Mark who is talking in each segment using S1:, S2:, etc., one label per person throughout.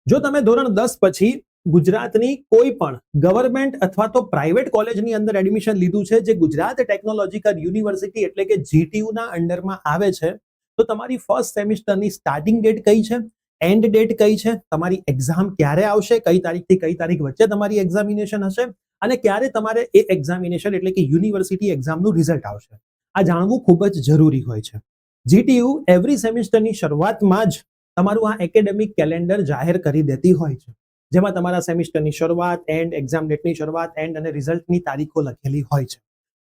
S1: જો તમે ધોરણ 10 પછી ગુજરાતની કોઈ પણ ગવર્મેન્ટ અથવા તો પ્રાઇવેટ કોલેજની અંદર એડમિશન લીધું છે જે ગુજરાત ટેકનોલોજીકલ યુનિવર્સિટી એટલે કે GTU ના અંડરમાં આવે છે, તો તમારી ફર્સ્ટ સેમિસ્ટરની સ્ટાર્ટિંગ ડેટ કઈ છે, એન્ડ ડેટ કઈ છે, તમારી એક્ઝામ ક્યારે આવશે, કઈ તારીખથી કઈ તારીખ વચ્ચે તમારી એક્ઝામિનેશન હશે અને ક્યારે તમારે એ એક્ઝામિનેશન એટલે કે યુનિવર્સિટી એક્ઝામનું રિઝલ્ટ આવશે, આ જાણવું ખૂબ જ જરૂરી હોય છે. GTU એવરી સેમિસ્ટરની શરૂઆતમાં જ તમારું આ એકેડેમિક કેલેન્ડર જાહેર કરી દેતી હોય છે, જેમાં તમારા સેમિસ્ટરની શરૂઆત, એન્ડ, એક્ઝામ ડેટની શરૂઆત, એન્ડ અને રિઝલ્ટની તારીખો લખેલી હોય છે.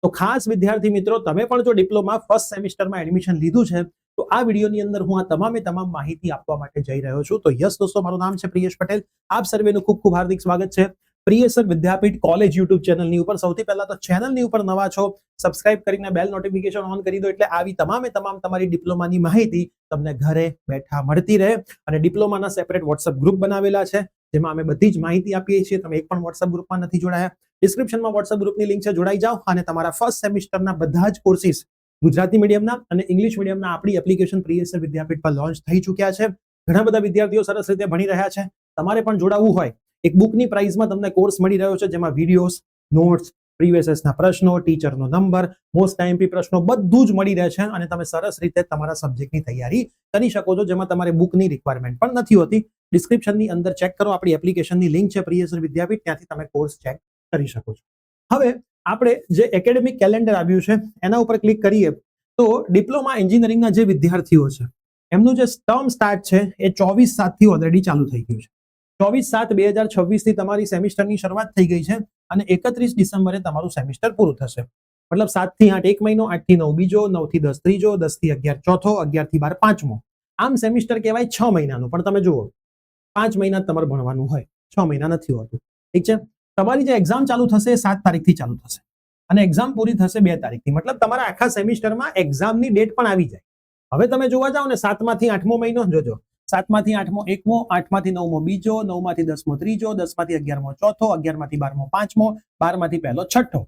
S1: તો ખાસ વિદ્યાર્થી મિત્રો, તમે પણ જો ડિપ્લોમા ફર્સ્ટ સેમિસ્ટરમાં એડમિશન લીધું છે તો આ વિડીયોની અંદર હું આ તમામ માહિતી આપવા માટે જઈ રહ્યો છું. તો યસ દોસ્તો, મારું નામ છે પ્રિયેશ પટેલ. આપ સર્વેનું ખૂબ ખૂબ હાર્દિક સ્વાગત છે પ્રિયેશ વિદ્યાપીઠ કોલેજ યુટ્યુબ ચેનલની ઉપર. સૌથી પહેલા તો ચેનલની ઉપર નવા છો, સબસ્ક્રાઇબ કરીને બેલ નોટિફિકેશન ઓન કરી દો, એટલે આવી તમામ તમારી ડિપ્લોમાની માહિતી તમને ઘરે બેઠા મળતી રહે. અને ડિપ્લોમાના સેપરેટ વોટ્સઅપ ગ્રુપ બનાવેલા છે, જેમાં અમે બધી જ માહિતી આપીએ છીએ. તમે એક પણ વોટ્સઅપ ગ્રુપમાં નથી જોડાયા, ડિસ્ક્રિપ્શનમાં વોટ્સઅપ ગ્રુપની લિંક છે, જોડાઈ જાઓ અને તમારા ફર્સ્ટ સેમિસ્ટરના બધા જ કોર્સિસ ગુજરાતી મીડિયમના અને ઇંગ્લિશ મીડિયમના આપણી એપ્લિકેશન પ્રિયેશ વિદ્યાપીઠ પર લોન્ચ થઈ ચૂક્યા છે. ઘણા બધા વિદ્યાર્થીઓ સરસ રીતે ભણી રહ્યા છે. તમારે પણ જોડાવવું હોય, એક બુકની પ્રાઇસમાં તમને કોર્સ મળી રહ્યો છે, જેમાં વિડીયોઝ, નોટ્સ, પ્રીવિયસના પ્રશ્નો, ટીચરનો નંબર, મોસ્ટ ટાઈમપી પ્રશ્નો બધું જ મળી રહે છે અને તમે સરસ રીતે તમારા સબ્જેક્ટની તૈયારી કરી શકો છો, જેમાં તમારે બુકની રિક્વાયરમેન્ટ પણ નથી હોતી. ડિસ્ક્રિપ્શનની અંદર ચેક કરો, આપણી એપ્લિકેશનની લિંક છે પ્રિયેશ વિદ્યાપીઠ, ત્યાંથી તમે કોર્સ ચેક કરી શકો છો. હવે આપણે જે એકેડેમિક કેલેન્ડર આવ્યું છે એના ઉપર ક્લિક કરીએ તો ડિપ્લોમા એન્જિનિયરિંગના જે વિદ્યાર્થીઓ છે એમનું જે ટર્મ સ્ટાર્ટ છે એ 24/7 થી ઓલરેડી ચાલુ થઈ ગયું છે. 24/7/2026 થી તમારી સેમિસ્ટરની શરૂઆત થઈ ગઈ છે અને 31 ડિસેમ્બરે તમારું સેમિસ્ટર પૂરું થશે. મતલબ 7 થી 8 એક મહિનો, 8 થી 9 બીજો, 9 થી 10 ત્રીજો, 10 થી 11 ચોથો, 11 થી 12 પાંચમો. આમ સેમિસ્ટર કહેવાય 6 મહિનાનું, પણ તમે જુઓ 5 મહિના તમારે ભણવાનું હોય, 6 મહિના નથી હોતું. ઠીક છે. તમારી જે એક્ઝામ ચાલુ થશે એ 7 તારીખથી ચાલુ થશે અને એક્ઝામ પૂરી થશે 2 તારીખથી. મતલબ તમારા આખા સેમિસ્ટરમાં એક્ઝામની ડેટ પણ આવી જાય. હવે તમે જોવા જાઓ ને, 7માંથી 8મો મહિનો જોજો, 7માંથી 8મો એકમો, 8માંથી 9મો બીજો, 9માંથી 10મો ત્રીજો, 10માંથી 11મો ચોથો, 11માંથી 12મો પાંચમો, 12માંથી પહેલો છઠ્ઠો.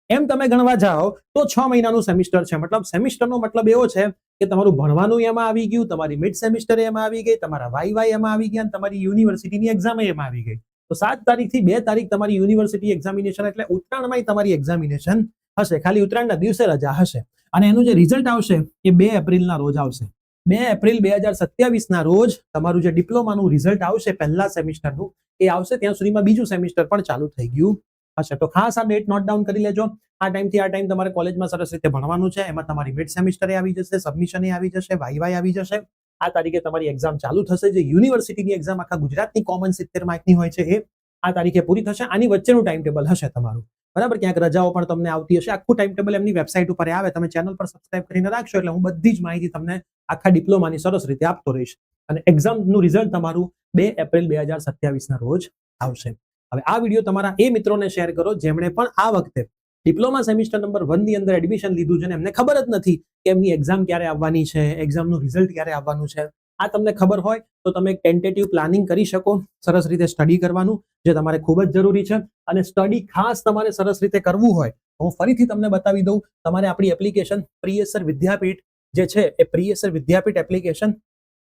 S1: એમ તમે ગણવા જાઓ તો 6 મહિનાનું સેમિસ્ટર છે. મતલબ સેમિસ્ટરનો મતલબ એવો છે કે તમારું ભણવાનું એમાં આવી ગયું, તમારી મિડ સેમિસ્ટર એમાં આવી ગઈ, તમારા વાય એમાં આવી ગયા અને તમારી યુનિવર્સિટીની એક્ઝામ એમાં આવી ગઈ. તો 7 તારીખથી 2 તારીખ તમારી યુનિવર્સિટી એક્ઝામિનેશન એટલે ઉત્તરાયણમાં તમારી એક્ઝામિનેશન હશે. ખાલી ઉત્તરાયણના દિવસે રજા હશે અને એનું જે રિઝલ્ટ આવશે એ 2 એપ્રિલના રોજ આવશે. 2 એપ્રિલ 2027ના રોજ તમારું જે ડિપ્લોમાનું રિઝલ્ટ આવશે પહેલા સેમિસ્ટરનું એ આવશે. ત્યાં સુધીમાં બીજું સેમિસ્ટર પણ ચાલુ થઈ ગયું હશે. તો ખાસ આ ડેટ નોટ ડાઉન કરી લેજો. આ ટાઈમથી આ ટાઈમ તમારે કોલેજમાં સરસ રીતે ભણવાનું છે. એમાં તમારી મિડ સેમિસ્ટર આવી જશે, સબમિશન આવી જશે, વાય આવી જશે. આ તારીખે તમારી એક્ઝામ ચાલુ થશે. જે યુનિવર્સિટીની એક્ઝામ આખા ગુજરાતની કોમન 70 માર્કની હોય છે એ આ તારીખે પૂરી થશે. આની વચ્ચેનું ટાઈમ ટેબલ હશે તમારું, બરાબર. ક્યાંક રજાઓ પણ તમને આવતી હશે. આખું ટાઈમ ટેબલ એમની વેબસાઇટ ઉપર આવે. તમે ચેનલ પર સબસ્ક્રાઇબ કરીને રાખશો એટલે હું બધી જ માહિતી તમને આખા ડિપ્લોમાની સરસ રીતે આપતો રહીશ. અને એક્ઝામનું રિઝલ્ટ તમારું 2 એપ્રિલ 2027ના રોજ આવશે. હવે આ વિડીયો તમારા એ મિત્રોને શેર કરો જેમણે પણ આ વખતે ડિપ્લોમા સેમિસ્ટર નંબર 1 ની અંદર એડમિશન લીધું છે ને એમને ખબર જ નથી કે એમની એક્ઝામ ક્યારે આવવાની છે, એક્ઝામનું રિઝલ્ટ ક્યારે આવવાનું છે. આ તમને ખબર હોય તો તમે એક ટેન્ટેટિવ પ્લાનિંગ કરી શકો, સરસ રીતે સ્ટડી કરવાનું, જે તમારે ખૂબ જ જરૂરી છે. અને સ્ટડી ખાસ તમારે સરસ રીતે કરવું હોય તો હું ફરીથી તમને બતાવી દઉં. તમારે આપણી એપ્લિકેશન પ્રિયેશ વિદ્યાપીઠ જે છે એ પ્રિયેશ વિદ્યાપીઠ એપ્લિકેશન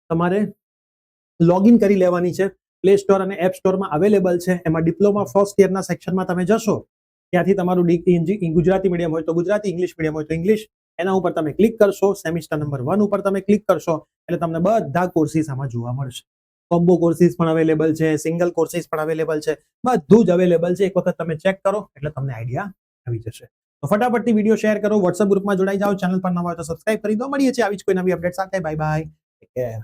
S1: તમારે લોગિન કરી લેવાની છે. પ્લે સ્ટોર અને એપ સ્ટોરમાં અવેલેબલ છે. એમાં ડિપ્લોમા ફર્સ્ટ યરના સેક્શનમાં તમે જશો, ત્યાંથી તમારું ગુજરાતી મીડિયમ હોય તો ગુજરાતી, ઇંગ્લિશ મીડિયમ હોય તો ઇંગ્લિશ, એના ઉપર તમે ક્લિક કરશો. સેમિસ્ટર નંબર 1 ઉપર તમે ક્લિક કરશો એટલે તમને બધા કોર્સિસ આમાં જોવા મળશે. કોમ્બો કોર્સિસ પણ અવેલેબલ છે, સિંગલ કોર્સિસ પણ અવેલેબલ છે, બધું જ અવેલેબલ છે. એક વખત તમે ચેક કરો એટલે તમને આઈડિયા આવી જશે. તો ફટાફટથી વિડીયો શેર કરો, વોટ્સઅપ ગ્રુપમાં જોડાઈ જાઓ, ચેનલ પર નવા હોય તો સબસ્ક્રાઇબ કરી દો. મળીએ છીએ આવી જ કોઈ નવી અપડેટ સાથે. Bye bye, take care.